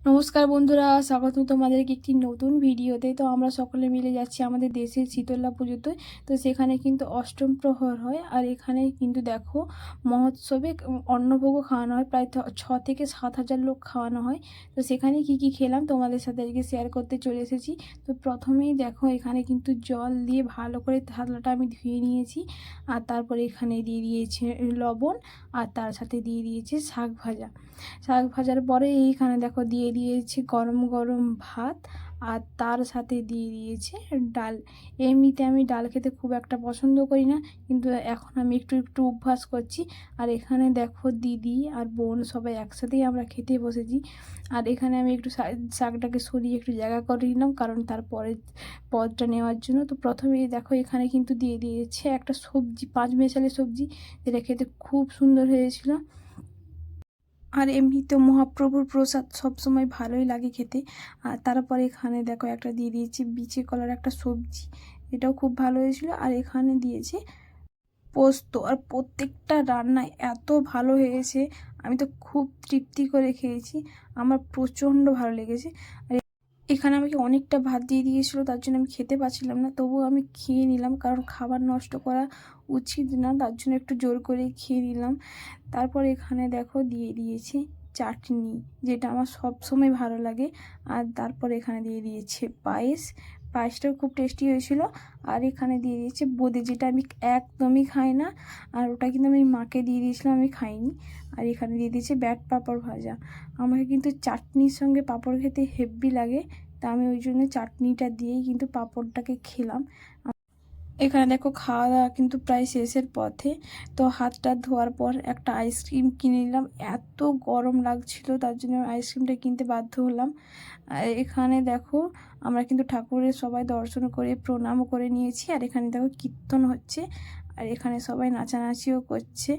নমস্কার বন্ধুরা, স্বাগত তোমাদেরকে একটি নতুন ভিডিওতে। তো আমরা সকলে মিলে যাচ্ছি আমাদের দেশের শীতলা পুজোতে। তো সেখানে কিন্তু অষ্টম প্রহর হয়, আর এখানে কিন্তু দেখো মহোৎসবে অন্নভোগও খাওয়ানো হয়, প্রায় 6 থেকে 7 হাজার লোক খাওয়ানো হয়। তো সেখানে কি কি খেলাম তোমাদের সাথে আজকে শেয়ার করতে চলে এসেছি। তো প্রথমেই দেখো এখানে কিন্তু জল দিয়ে ভালো করে থালাটা আমি ধুয়ে নিয়েছি, আর তারপরে এখানে দিয়ে দিয়েছে লবণ, আর তার সাথে দিয়ে দিয়েছে শাক ভাজা। শাক ভাজার পরে এইখানে দেখো দিয়ে দিয়েছি গরম গরম ভাত, আর তার সাথে দিয়ে দিয়েছে ডাল। এমনিতে আমি ডাল খেতে খুব একটা পছন্দ করি না, কিন্তু এখন আমি একটু একটু অভ্যাস করছি। আর এখানে দেখো দিদি আর বোন সবাই একসাথেই আমরা খেতে বসেছি। আর এখানে আমি একটু শাকটাকে সরিয়ে একটু জায়গা করে নিলাম, কারণ তারপরে পদটা নেওয়ার জন্য। তো প্রথমেই দেখো এখানে কিন্তু দিয়ে দিয়েছে একটা সবজি, 5 মেশালি সবজি, যেটা খেতে খুব সুন্দর হয়েছিল। আর এমনিতে মহাপ্রভুর প্রসাদ সবসময় ভালোই লাগে খেতে। আর তারপরে এখানে দেখো একটা দিয়ে দিয়েছি বিচি কলার একটা সবজি, এটাও খুব ভালো হয়েছিল। আর এখানে দিয়েছে পোস্ত, আর প্রত্যেকটা রান্না এত ভালো হয়েছে, আমি তো খুব তৃপ্তি করে খেয়েছি, আমার প্রচণ্ড ভালো লেগেছে। আর এখানে আমাকে অনেকটা ভাত দিয়ে দিয়েছিল, তার জন্য আমি খেতে পাচ্ছিলাম না, তবুও আমি খেয়ে নিলাম, কারণ খাবার নষ্ট করা উচিত না, তার জন্য একটু জোর করে খেয়ে নিলাম। তারপর এখানে দেখো দিয়ে দিয়েছি চাটনি, যেটা আমার সব সময় ভালো লাগে। আর তারপর এখানে দিয়ে দিয়েছে পায়েস, পায়েসটাও খুব টেস্টি হয়েছিল। আর এখানে দিয়ে দিয়েছে বোঁদে, যেটা আমি একদমই খাই না, আর ওটা কিন্তু আমি মাকে দিয়ে দিয়েছিলাম, আমি খাইনি। আর এখানে দিয়ে দিয়েছে ব্যাট পাঁপড় ভাজা। আমাকে কিন্তু চাটনির সঙ্গে পাঁপড় খেতে হেব্বি লাগে, তা আমি ওই জন্য চাটনিটা দিয়েই কিন্তু পাঁপড়টাকে খেলাম। এখানে দেখো খাওয়া দাওয়া কিন্তু প্রায় শেষের পথে। তো হাতটা ধোয়ার পর একটা আইসক্রিম কিনে নিলাম, এত গরম লাগছিল তার জন্য আইসক্রিমটা কিনতে বাধ্য হলাম। আর এখানে দেখো আমরা কিন্তু ঠাকুরের সবাই দর্শন করে প্রণামও করে নিয়েছি। আর এখানে দেখো কীর্তন হচ্ছে, আর এখানে সবাই নাচানাচিও করছে।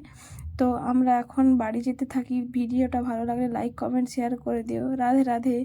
তো আমরা এখন বাড়ি যেতে থাকি। ভিডিওটা ভালো লাগলে লাইক কমেন্ট শেয়ার করে দিও। রাধে রাধে।